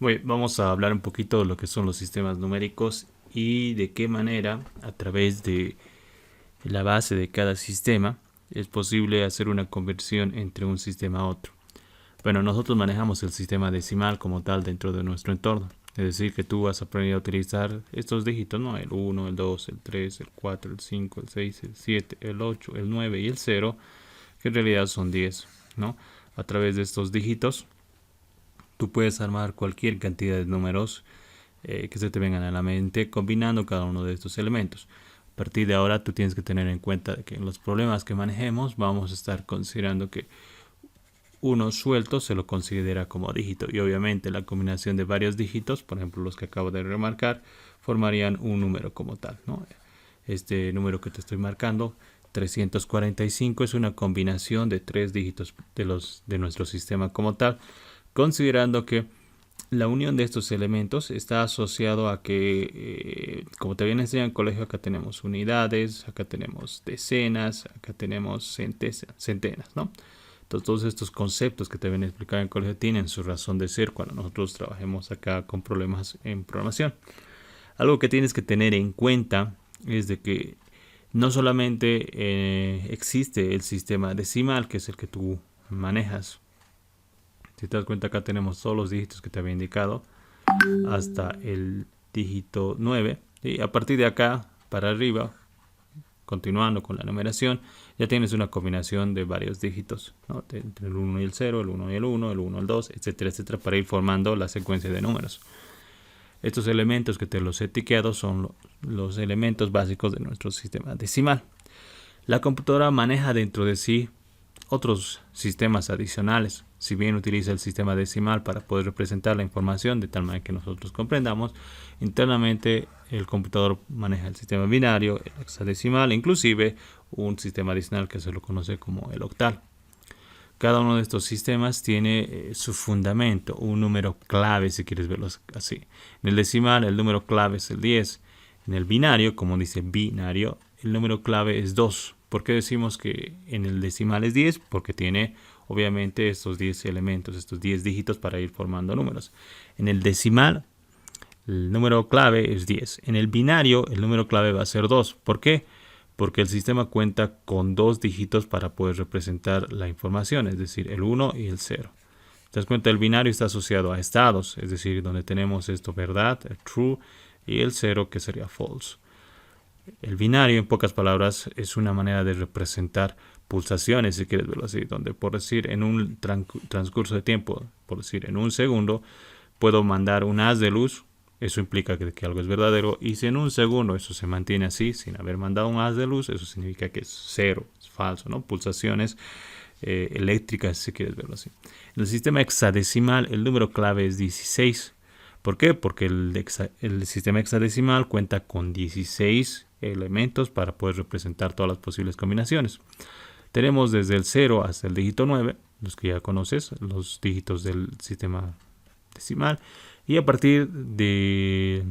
Vamos a hablar un poquito de lo que son los sistemas numéricos y de qué manera, a través de la base de cada sistema, es posible hacer una conversión entre un sistema a otro. Bueno, nosotros manejamos el sistema decimal como tal dentro de nuestro entorno. Es decir, que tú vas a aprender a utilizar estos dígitos, ¿no? El 1, el 2, el 3, el 4, el 5, el 6, el 7, el 8, el 9 y el 0, que en realidad son 10, ¿no? A través de estos dígitos tú puedes armar cualquier cantidad de números que se te vengan a la mente combinando cada uno de estos elementos. A partir de ahora tú tienes que tener en cuenta que en los problemas que manejemos vamos a estar considerando que uno suelto se lo considera como dígito y obviamente la combinación de varios dígitos, por ejemplo los que acabo de remarcar, formarían un número como tal, ¿no? Este número que te estoy marcando, 345, es una combinación de tres dígitos de nuestro sistema como tal, considerando que la unión de estos elementos está asociado a que, como te habían enseñado en el colegio, acá tenemos unidades, acá tenemos decenas, acá tenemos centenas, ¿no? Entonces, todos estos conceptos que te habían explicado en el colegio tienen su razón de ser cuando nosotros trabajemos acá con problemas en programación. Algo que tienes que tener en cuenta es de que no solamente existe el sistema decimal, que es el que tú manejas. Si te das cuenta, acá tenemos todos los dígitos que te había indicado hasta el dígito 9. Y a partir de acá para arriba, continuando con la numeración, ya tienes una combinación de varios dígitos, ¿no? Entre el 1 y el 0, el 1 y el 1, el 1 y el 2, etcétera, etcétera, para ir formando la secuencia de números. Estos elementos que te los he etiquetado son los elementos básicos de nuestro sistema decimal. La computadora maneja dentro de sí otros sistemas adicionales. Si bien utiliza el sistema decimal para poder representar la información de tal manera que nosotros comprendamos, internamente el computador maneja el sistema binario, el hexadecimal, inclusive un sistema adicional que se lo conoce como el octal. Cada uno de estos sistemas tiene su fundamento, un número clave, si quieres verlo así. En el decimal el número clave es el 10. En el binario, como dice binario, el número clave es 2. ¿Por qué decimos que en el decimal es 10? Porque tiene obviamente estos 10 elementos, estos 10 dígitos para ir formando números. En el decimal el número clave es 10. En el binario el número clave va a ser 2. ¿Por qué? Porque el sistema cuenta con dos dígitos para poder representar la información, es decir, el 1 y el 0. Te das cuenta, el binario está asociado a estados, es decir, donde tenemos esto verdad, el true, y el 0 que sería false. El binario, en pocas palabras, es una manera de representar pulsaciones, si quieres verlo así, donde por decir en un transcurso de tiempo, por decir en un segundo, puedo mandar un haz de luz. Eso implica que algo es verdadero. Y si en un segundo eso se mantiene así, sin haber mandado un haz de luz, eso significa que es cero, es falso, ¿no? Pulsaciones eléctricas, si quieres verlo así. En el sistema hexadecimal, el número clave es 16. ¿Por qué? Porque el sistema hexadecimal cuenta con 16 elementos para poder representar todas las posibles combinaciones. Tenemos desde el 0 hasta el dígito 9, los que ya conoces, los dígitos del sistema decimal. Y a partir de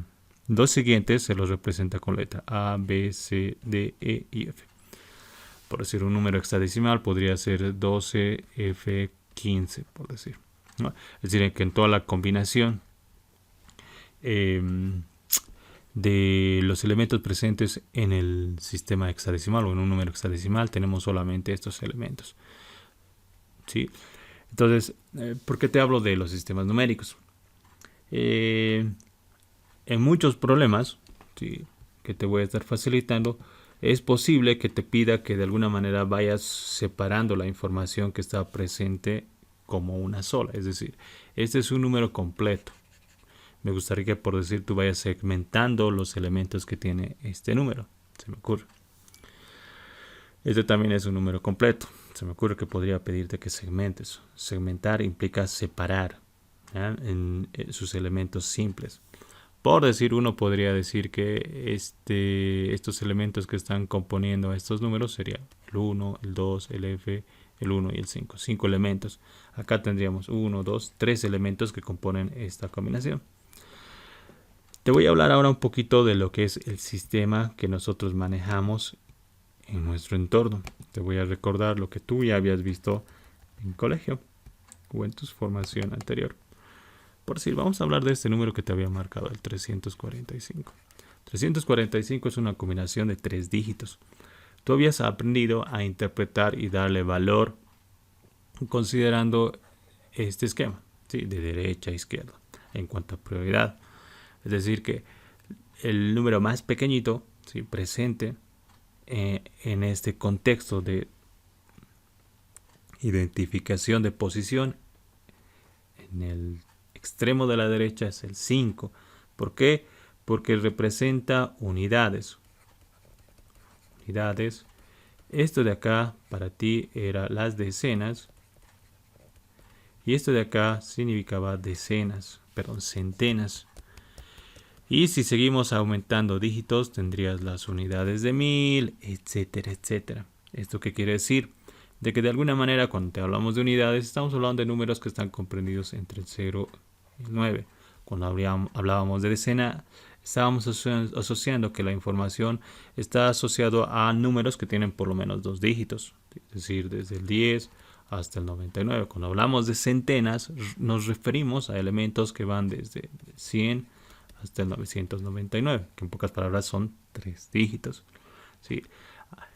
los siguientes se los representa con letra A, B, C, D, E y F. Por decir un número hexadecimal podría ser 12, F, 15, por decir, ¿no? Es decir, que en toda la combinación de los elementos presentes en el sistema hexadecimal o en un número hexadecimal tenemos solamente estos elementos, ¿sí? Entonces, ¿por qué te hablo de los sistemas numéricos? En muchos problemas, ¿sí?, que te voy a estar facilitando, es posible que te pida que de alguna manera vayas separando la información que está presente como una sola. Es decir, este es un número completo. Me gustaría que, por decir, tú vayas segmentando los elementos que tiene este número. Se me ocurre. Este también es un número completo. Se me ocurre que podría pedirte que segmentes. Segmentar implica separar, ¿ya?, en sus elementos simples. Por decir, uno podría decir que estos elementos que están componiendo estos números serían el 1, el 2, el F, el 1 y el 5. 5 elementos. Acá tendríamos 1, 2, 3 elementos que componen esta combinación. Te voy a hablar ahora un poquito de lo que es el sistema que nosotros manejamos en nuestro entorno. Te voy a recordar lo que tú ya habías visto en colegio o en tu formación anterior. Por decir, vamos a hablar de este número que te había marcado, el 345. 345 es una combinación de 3 dígitos. Tú habías aprendido a interpretar y darle valor considerando este esquema, ¿sí? De derecha a izquierda, en cuanto a prioridad. Es decir, que el número más pequeñito, ¿sí? Presente en este contexto de identificación de posición, en el extremo de la derecha es el 5. ¿Por qué? Porque representa unidades. Unidades. Esto de acá para ti era las decenas. Y esto de acá significaba decenas, perdón, centenas. Y si seguimos aumentando dígitos, tendrías las unidades de 1000, etcétera, etcétera. ¿Esto qué quiere decir? De que de alguna manera cuando te hablamos de unidades, estamos hablando de números que están comprendidos entre el 0 y el 9. Cuando hablábamos de decena, estábamos asociando que la información está asociada a números que tienen por lo menos 2 dígitos. Es decir, desde el 10 hasta el 99. Cuando hablamos de centenas, nos referimos a elementos que van desde 100 hasta el 999, que en pocas palabras son 3 dígitos. ¿Sí?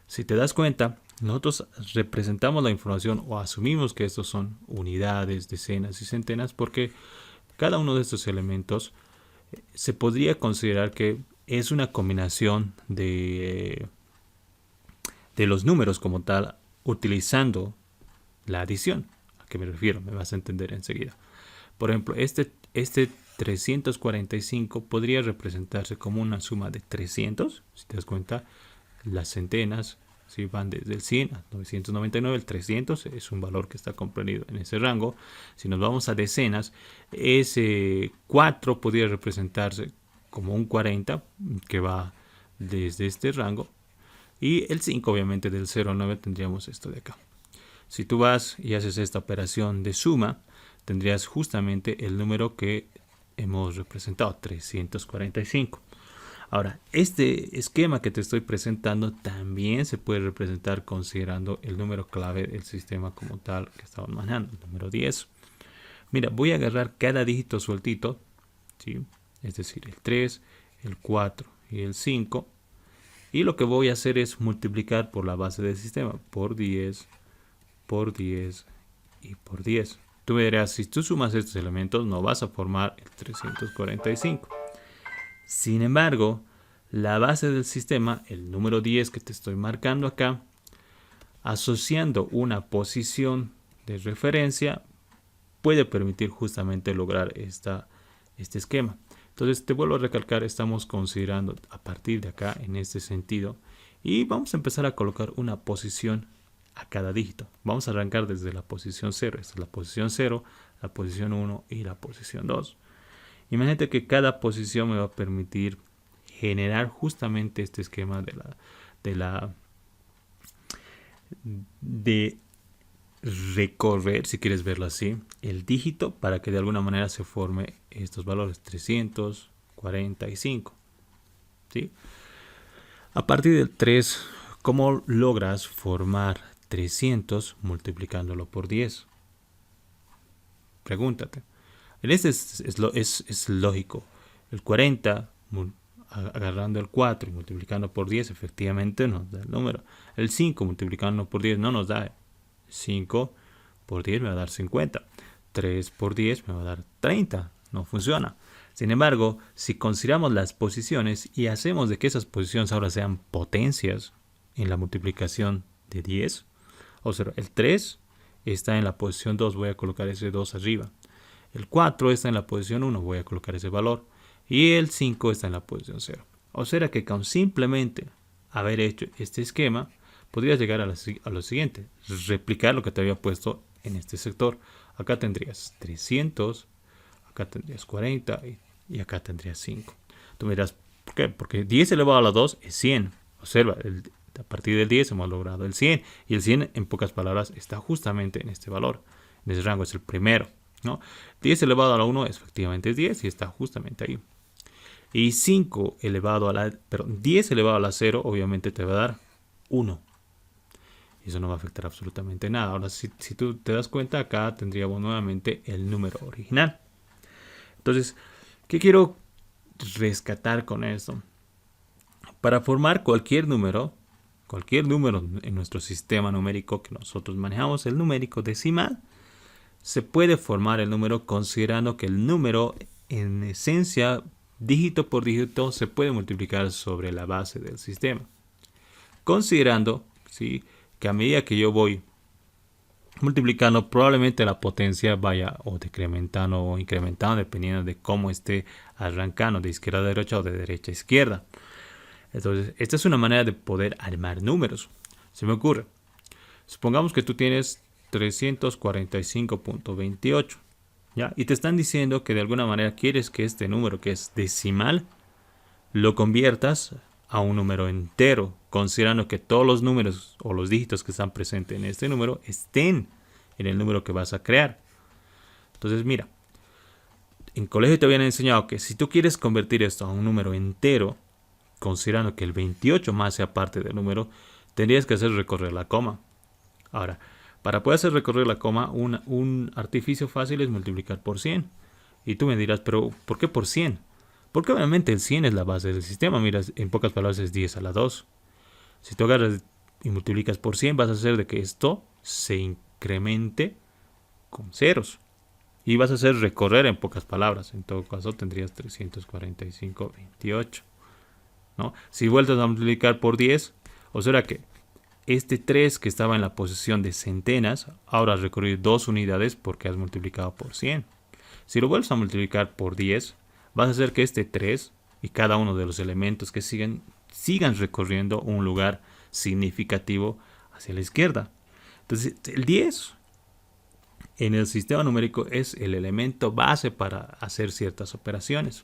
Si te das cuenta, nosotros representamos la información o asumimos que estos son unidades, decenas y centenas porque cada uno de estos elementos se podría considerar que es una combinación de los números como tal, utilizando la adición. ¿A qué me refiero? Me vas a entender enseguida. Por ejemplo, este 345 podría representarse como una suma de 300. Si te das cuenta, las centenas si van desde el 100 a 999, el 300 es un valor que está comprendido en ese rango. Si nos vamos a decenas, ese 4 podría representarse como un 40 que va desde este rango. Y el 5 obviamente del 0 al 9 tendríamos esto de acá. Si tú vas y haces esta operación de suma, tendrías justamente el número que hemos representado, 345. Ahora, este esquema que te estoy presentando también se puede representar considerando el número clave del sistema como tal que estamos manejando, el número 10. Mira, voy a agarrar cada dígito sueltito, ¿sí? Es decir, el 3, el 4 y el 5. Y lo que voy a hacer es multiplicar por la base del sistema, por 10, por 10 y por 10. Tú verás, si tú sumas estos elementos no vas a formar el 345. Sin embargo, la base del sistema, el número 10 que te estoy marcando acá, asociando una posición de referencia, puede permitir justamente lograr este esquema. Entonces, te vuelvo a recalcar, estamos considerando a partir de acá en este sentido y vamos a empezar a colocar una posición a cada dígito. Vamos a arrancar desde la posición 0. Esta es la posición 0, la posición 1 y la posición 2. Imagínate que cada posición me va a permitir generar justamente este esquema de recorrer, si quieres verlo así, el dígito para que de alguna manera se forme estos valores 345. ¿Sí? A partir del 3, ¿cómo logras formar 300 multiplicándolo por 10? Pregúntate. En este es lógico. El 40 agarrando el 4 y multiplicando por 10 efectivamente nos da el número. El 5 multiplicando por 10 no nos da. 5 por 10 me va a dar 50. 3 por 10 me va a dar 30. No funciona. Sin embargo, si consideramos las posiciones y hacemos de que esas posiciones ahora sean potencias en la multiplicación de 10, o sea, el 3 está en la posición 2, voy a colocar ese 2 arriba. El 4 está en la posición 1, voy a colocar ese valor. Y el 5 está en la posición 0. O sea que con simplemente haber hecho este esquema, podrías llegar a lo siguiente. Replicar lo que te había puesto en este sector. Acá tendrías 300, acá tendrías 40 y acá tendrías 5. Tú me dirás, ¿por qué? Porque 10 elevado a la 2 es 100. Observa, a partir del 10 hemos logrado el 100. Y el 100, en pocas palabras, está justamente en este valor. En ese rango es el primero, ¿no? 10 elevado a la 1 efectivamente es 10 y está justamente ahí. Y 5 elevado a la... Perdón, 10 elevado a la 0 obviamente te va a dar 1. Y eso no va a afectar absolutamente nada. Ahora, si tú te das cuenta, acá tendríamos nuevamente el número original. Entonces, ¿qué quiero rescatar con esto? Para formar cualquier número en nuestro sistema numérico que nosotros manejamos, el numérico decimal, se puede formar el número considerando que el número en esencia, dígito por dígito, se puede multiplicar sobre la base del sistema. Considerando, ¿sí?, que a medida que yo voy multiplicando, probablemente la potencia vaya o decrementando o incrementando dependiendo de cómo esté arrancando, de izquierda a derecha o de derecha a izquierda. Entonces, esta es una manera de poder armar números. Se me ocurre, supongamos que tú tienes 345.28, ¿ya? Y te están diciendo que de alguna manera quieres que este número, que es decimal, lo conviertas a un número entero, considerando que todos los números o los dígitos que están presentes en este número estén en el número que vas a crear. Entonces, mira, en colegio te habían enseñado que si tú quieres convertir esto a un número entero, considerando que el 28 más sea parte del número, tendrías que hacer recorrer la coma. Ahora, para poder hacer recorrer la coma, un artificio fácil es multiplicar por 100. Y tú me dirás, pero ¿por qué por 100? Porque obviamente el 100 es la base del sistema. Mira, en pocas palabras es 10 a la 2. Si tú agarras y multiplicas por 100, vas a hacer de que esto se incremente con ceros. Y vas a hacer recorrer en pocas palabras. En todo caso tendrías 345.28. ¿No? Si vueltas a multiplicar por 10, o sea que este 3 que estaba en la posición de centenas, ahora has recorrido 2 unidades porque has multiplicado por 100. Si lo vuelves a multiplicar por 10, vas a hacer que este 3 y cada uno de los elementos que sigan recorriendo un lugar significativo hacia la izquierda. Entonces, el 10 en el sistema numérico es el elemento base para hacer ciertas operaciones.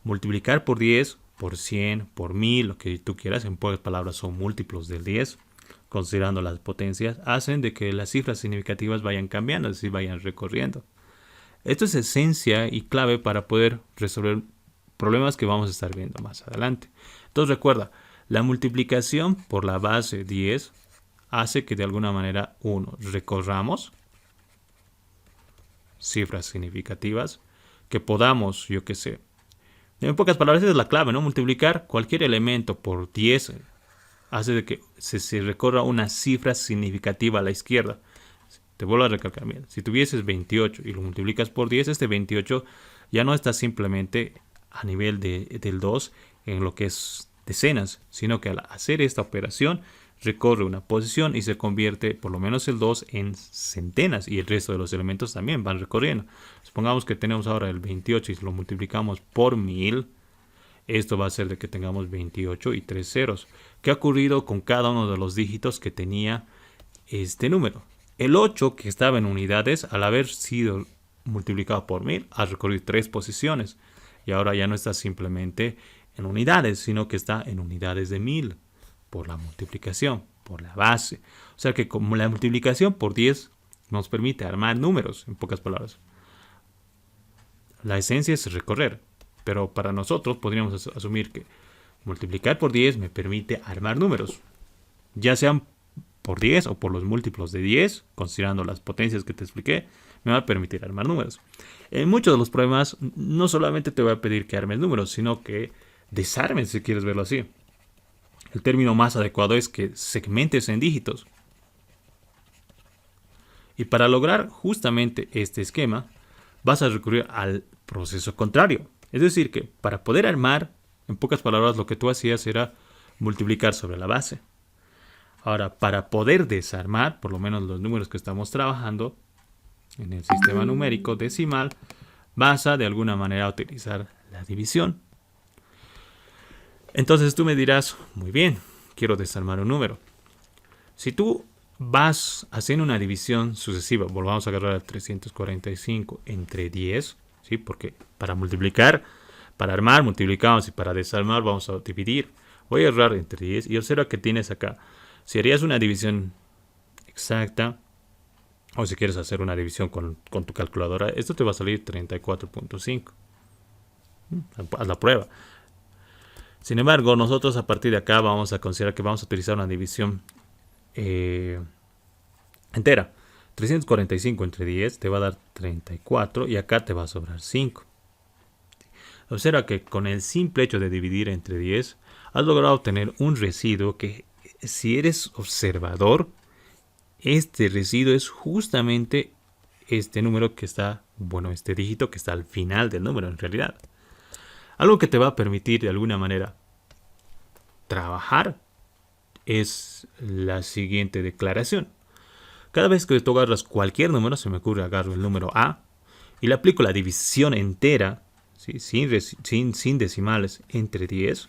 Multiplicar por 10, por 100, por 1000, lo que tú quieras, en pocas palabras son múltiplos del 10, considerando las potencias, hacen de que las cifras significativas vayan cambiando, es decir, vayan recorriendo. Esto es esencia y clave para poder resolver problemas que vamos a estar viendo más adelante. Entonces recuerda, la multiplicación por la base 10 hace que de alguna manera, recorramos cifras significativas, que podamos, yo qué sé, en pocas palabras esa es la clave, ¿no? Multiplicar cualquier elemento por 10 hace de que se recorra una cifra significativa a la izquierda. Te vuelvo a recalcar, mira, si tuvieses 28 y lo multiplicas por 10, este 28 ya no está simplemente a nivel del 2 en lo que es decenas, sino que al hacer esta operación recorre una posición y se convierte por lo menos el 2 en centenas y el resto de los elementos también van recorriendo. Supongamos que tenemos ahora el 28 y lo multiplicamos por 1000. Esto va a hacer de que tengamos 28 y 3 ceros. ¿Qué ha ocurrido con cada uno de los dígitos que tenía este número? El 8, que estaba en unidades, al haber sido multiplicado por 1000, ha recorrido 3 posiciones. Y ahora ya no está simplemente en unidades, sino que está en unidades de 1000 por la multiplicación, por la base. O sea que como la multiplicación por 10 nos permite armar números, en pocas palabras. La esencia es recorrer, pero para nosotros podríamos asumir que multiplicar por 10 me permite armar números, ya sean por 10 o por los múltiplos de 10, considerando las potencias que te expliqué, me va a permitir armar números. En muchos de los problemas no solamente te voy a pedir que armes números, sino que desarmes, si quieres verlo así. El término más adecuado es que segmentes en dígitos. Y para lograr justamente este esquema, vas a recurrir al proceso contrario. Es decir, que para poder armar, en pocas palabras, lo que tú hacías era multiplicar sobre la base. Ahora, para poder desarmar, por lo menos los números que estamos trabajando en el sistema numérico decimal, vas a de alguna manera utilizar la división. Entonces tú me dirás, muy bien, quiero desarmar un número. Si tú vas haciendo una división sucesiva, volvamos a agarrar el 345 entre 10, ¿sí? Porque para multiplicar, para armar multiplicamos y para desarmar vamos a dividir. Voy a agarrar entre 10 y observa que tienes acá. Si harías una división exacta, o si quieres hacer una división con tu calculadora, esto te va a salir 34.5. Haz la prueba. Sin embargo, nosotros a partir de acá vamos a considerar que vamos a utilizar una división entera. 345 entre 10 te va a dar 34 y acá te va a sobrar 5. Observa que con el simple hecho de dividir entre 10, has logrado obtener un residuo que, si eres observador, este residuo es justamente este número que está, bueno, este dígito que está al final del número en realidad. Algo que te va a permitir de alguna manera trabajar es la siguiente declaración. Cada vez que tú agarras cualquier número, se me ocurre agarro el número A y le aplico la división entera, ¿sí? sin decimales, entre 10.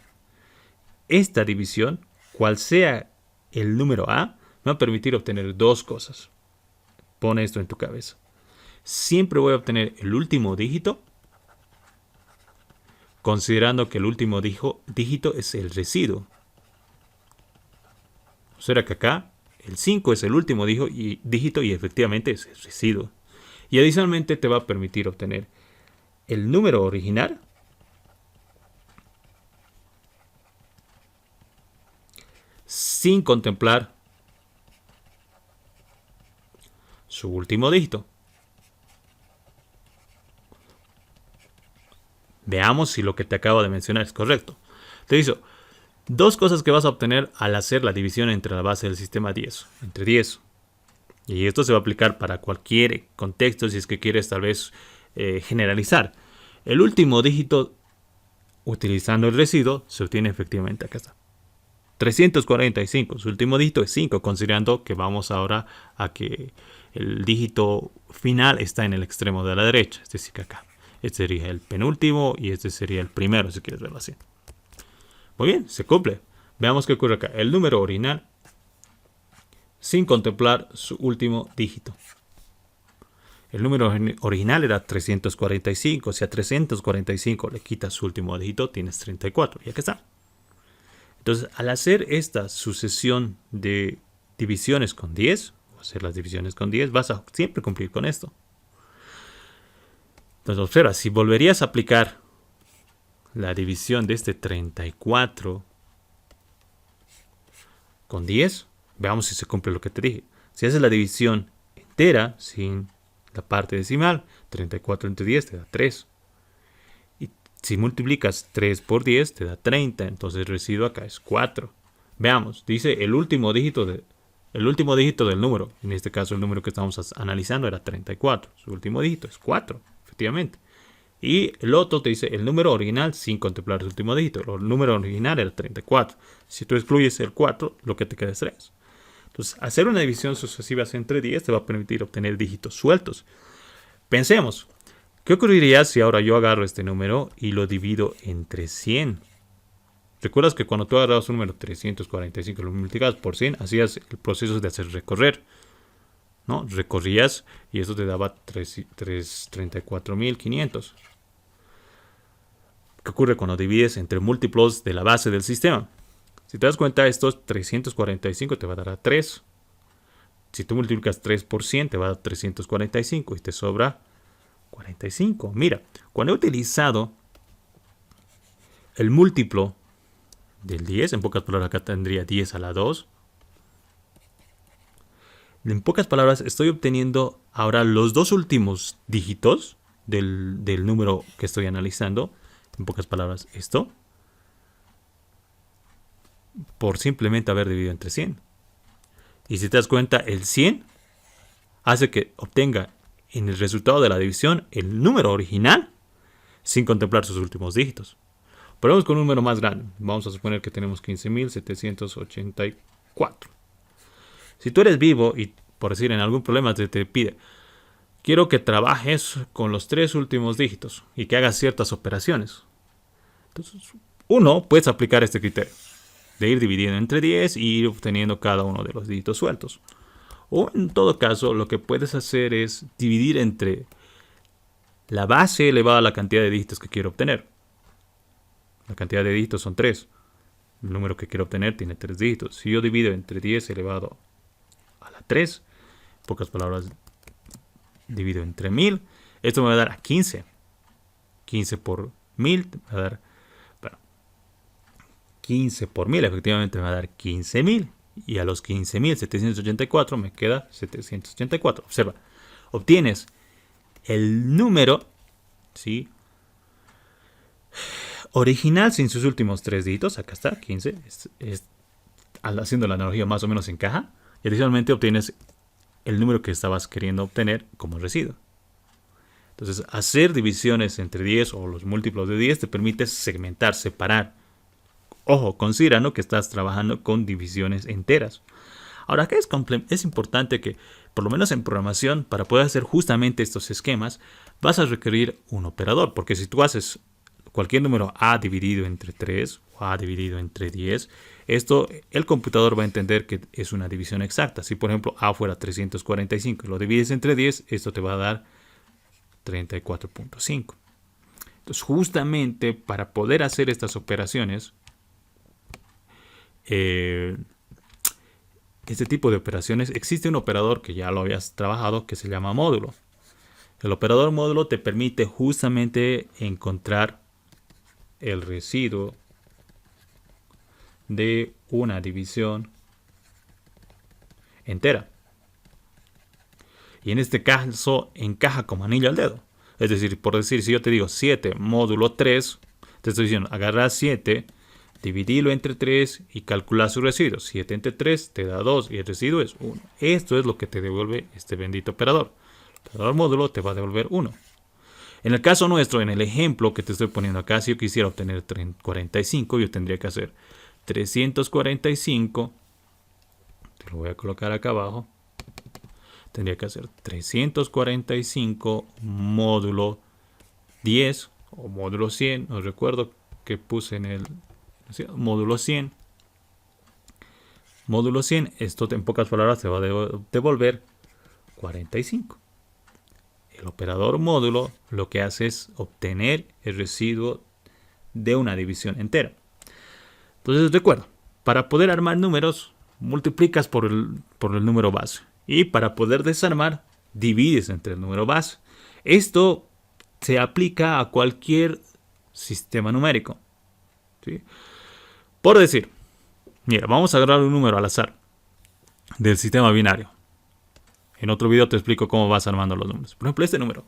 Esta división, cual sea el número A, me va a permitir obtener dos cosas. Pon esto en tu cabeza. Siempre voy a obtener el último dígito, considerando que el último dígito es el residuo. O sea que acá el 5 es el último dígito y efectivamente es el residuo. Y adicionalmente te va a permitir obtener el número original sin contemplar su último dígito. Veamos si lo que te acabo de mencionar es correcto. Te dice dos cosas que vas a obtener al hacer la división entre la base del sistema 10, entre 10. Y esto se va a aplicar para cualquier contexto si es que quieres tal vez generalizar. El último dígito utilizando el residuo se obtiene efectivamente acá está. 345, su último dígito es 5, considerando que vamos ahora a que el dígito final está en el extremo de la derecha, es decir que acá. Este sería el penúltimo y este sería el primero, si quieres verlo así. Muy bien, se cumple. Veamos qué ocurre acá. El número original sin contemplar su último dígito. El número original era 345. Si a 345 le quitas su último dígito, tienes 34. Y aquí está. Entonces, al hacer esta sucesión de divisiones con 10, o hacer las divisiones con 10, vas a siempre cumplir con esto. Entonces, observa, si volverías a aplicar la división de este 34 con 10, veamos si se cumple lo que te dije. Si haces la división entera, sin la parte decimal, 34 entre 10 te da 3. Y si multiplicas 3 por 10 te da 30, entonces el residuo acá es 4. Veamos, dice el último dígito del número. En este caso el número que estamos analizando era 34. Su último dígito es 4, efectivamente. Y el otro te dice el número original sin contemplar su último dígito. El número original era 34. Si tú excluyes el 4, lo que te queda es 3. Entonces, hacer una división sucesiva entre 10 te va a permitir obtener dígitos sueltos. Pensemos, ¿qué ocurriría si ahora yo agarro este número y lo divido entre 100? ¿Recuerdas que cuando tú agarrabas un número 345 y lo multiplicabas por 100, hacías el proceso de hacer recorrer? ¿No? Recorrías y eso te daba 34.500. ¿Qué ocurre cuando divides entre múltiplos de la base del sistema? Si te das cuenta, estos 345 te va a dar a 3. Si tú multiplicas 3 por 100, te va a dar 345 y te sobra 45. Mira, cuando he utilizado el múltiplo del 10, en pocas palabras acá tendría 10 a la 2. En pocas palabras, estoy obteniendo ahora los dos últimos dígitos del número que estoy analizando. En pocas palabras, esto. Por simplemente haber dividido entre 100. Y si te das cuenta, el 100 hace que obtenga en el resultado de la división el número original sin contemplar sus últimos dígitos. Probemos con un número más grande. Vamos a suponer que tenemos 15.784. Si tú eres vivo y, por decir, en algún problema te pide, quiero que trabajes con los 3 últimos dígitos y que hagas ciertas operaciones. Entonces, uno, puedes aplicar este criterio de ir dividiendo entre 10 y ir obteniendo cada uno de los dígitos sueltos. O en todo caso, lo que puedes hacer es dividir entre la base elevada a la cantidad de dígitos que quiero obtener. La cantidad de dígitos son 3. El número que quiero obtener tiene 3 dígitos. Si yo divido entre 10 elevado a la 3, en pocas palabras, divido entre 1000, esto me va a dar a 15. 15 por 1000 me va a dar... 15 por 1000 efectivamente me va a dar 15.000. Y a los 15.784 me queda 784. Observa, obtienes el número, ¿sí?, Original sin sus últimos 3 dígitos, acá está, 15, haciendo la analogía más o menos encaja, y adicionalmente obtienes el número que estabas queriendo obtener como residuo. Entonces, hacer divisiones entre 10 o los múltiplos de 10 te permite segmentar, separar. Ojo, considerando que estás trabajando con divisiones enteras. Ahora, acá es importante que, por lo menos en programación, para poder hacer justamente estos esquemas, vas a requerir un operador, porque si tú haces cualquier número a dividido entre 3 o a dividido entre 10, esto el computador va a entender que es una división exacta. Si por ejemplo a fuera 345 y lo divides entre 10, esto te va a dar 34.5. Entonces justamente para poder hacer estas operaciones, este tipo de operaciones, existe un operador que ya lo habías trabajado que se llama módulo. El operador módulo te permite justamente encontrar el residuo de una división entera. Y en este caso encaja como anillo al dedo. Es decir, por decir, si yo te digo 7 módulo 3, te estoy diciendo, agarra 7, dividilo entre 3 y calcula su residuo. 7 entre 3 te da 2 y el residuo es 1. Esto es lo que te devuelve este bendito operador. El operador módulo te va a devolver 1. En el caso nuestro, en el ejemplo que te estoy poniendo acá, si yo quisiera obtener 45, yo tendría que hacer 345, te lo voy a colocar acá abajo, tendría que hacer 345 módulo 10 o módulo 100, no recuerdo que puse en el módulo 100. Módulo 100, esto en pocas palabras te va a devolver 45. El operador módulo lo que hace es obtener el residuo de una división entera. Entonces recuerda, para poder armar números, multiplicas por el número base. Y para poder desarmar, divides entre el número base. Esto se aplica a cualquier sistema numérico. ¿Sí? Por decir, mira, vamos a agarrar un número al azar del sistema binario. En otro video te explico cómo vas armando los números. Por ejemplo, este número.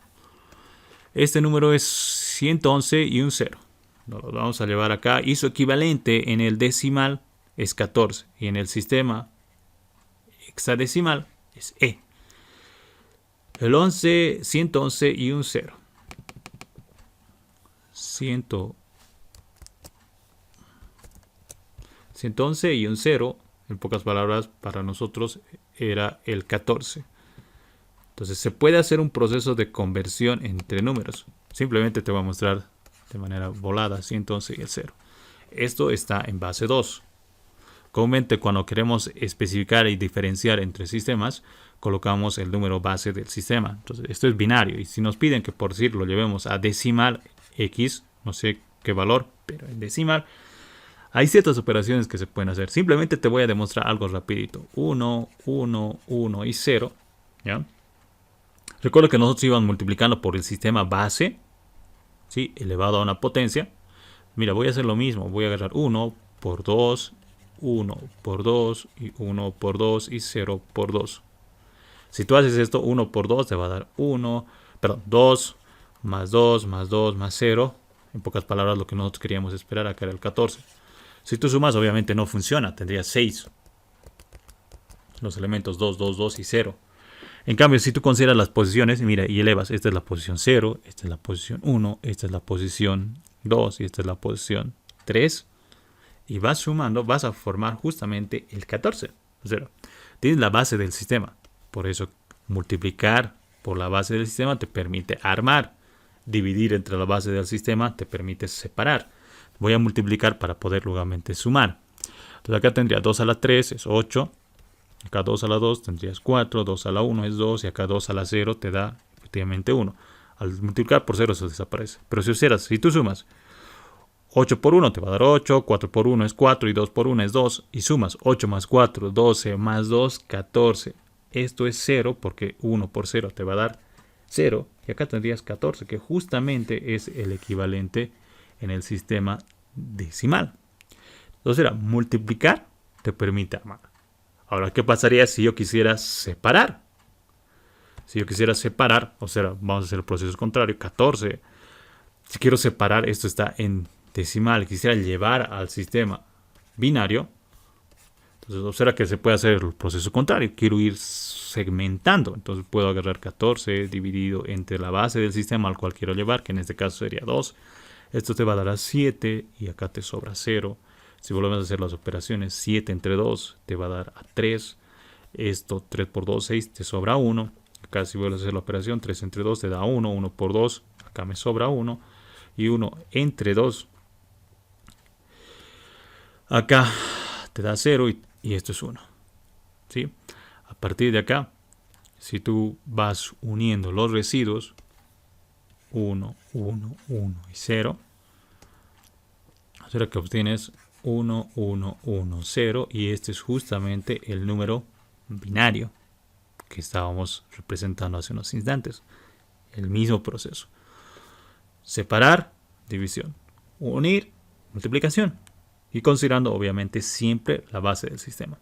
Este número es 111 y un 0. Lo vamos a llevar acá. Y su equivalente en el decimal es 14. Y en el sistema hexadecimal es E. El 111 y un 0. 111 y un 0. En pocas palabras, para nosotros era el 14. Entonces se puede hacer un proceso de conversión entre números. Simplemente te voy a mostrar de manera volada 111 y el 0. Esto está en base 2. Comúnmente cuando queremos especificar y diferenciar entre sistemas, colocamos el número base del sistema. Entonces esto es binario y si nos piden que por decir lo llevemos a decimal X, no sé qué valor, pero en decimal, hay ciertas operaciones que se pueden hacer. Simplemente te voy a demostrar algo rapidito. 1, 1, 1 y 0. ¿Ya? Recuerda que nosotros íbamos multiplicando por el sistema base, ¿sí? Elevado a una potencia. Mira, voy a hacer lo mismo. Voy a agarrar 1 por 2, 1 por 2 y 1 por 2 y 0 por 2. Si tú haces esto, 1 por 2 te va a dar 2 más 2 más 2 más 0. En pocas palabras, lo que nosotros queríamos esperar acá era el 14. Si tú sumas, obviamente no funciona. Tendrías 6. Los elementos 2, 2, 2 y 0. En cambio, si tú consideras las posiciones, mira, y elevas, esta es la posición 0, esta es la posición 1, esta es la posición 2 y esta es la posición 3. Y vas sumando, vas a formar justamente el 14. O sea, tienes la base del sistema. Por eso, multiplicar por la base del sistema te permite armar. Dividir entre la base del sistema te permite separar. Voy a multiplicar para poder nuevamente sumar. Entonces acá tendría 2 a la 3 es 8. Acá 2 a la 2 tendrías 4, 2 a la 1 es 2 y acá 2 a la 0 te da efectivamente 1. Al multiplicar por 0 eso desaparece. Pero si tú sumas 8 por 1 te va a dar 8, 4 por 1 es 4 y 2 por 1 es 2. Y sumas 8 más 4, 12 más 2, 14. Esto es 0 porque 1 por 0 te va a dar 0. Y acá tendrías 14 que justamente es el equivalente en el sistema decimal. Entonces era multiplicar te permite armar. Ahora, ¿qué pasaría si yo quisiera separar? Si yo quisiera separar, o sea, vamos a hacer el proceso contrario, 14 Si quiero separar, esto está en decimal, quisiera llevar al sistema binario, entonces observa que se puede hacer el proceso contrario. Quiero ir segmentando, entonces puedo agarrar 14 dividido entre la base del sistema al cual quiero llevar, que en este caso sería 2. Esto te va a dar a 7 y acá te sobra 0. Si volvemos a hacer las operaciones, 7 entre 2 te va a dar a 3. Esto 3 por 2, 6, te sobra 1. Acá si vuelves a hacer la operación, 3 entre 2 te da 1. 1 por 2, acá me sobra 1. Y 1 entre 2, acá te da 0 y esto es 1. ¿Sí? A partir de acá, si tú vas uniendo los residuos, 1, 1, 1 y 0, será que obtienes 1, 1, 1, 0, y este es justamente el número binario que estábamos representando hace unos instantes. El mismo proceso. Separar, división. Unir, multiplicación. Y considerando obviamente siempre la base del sistema.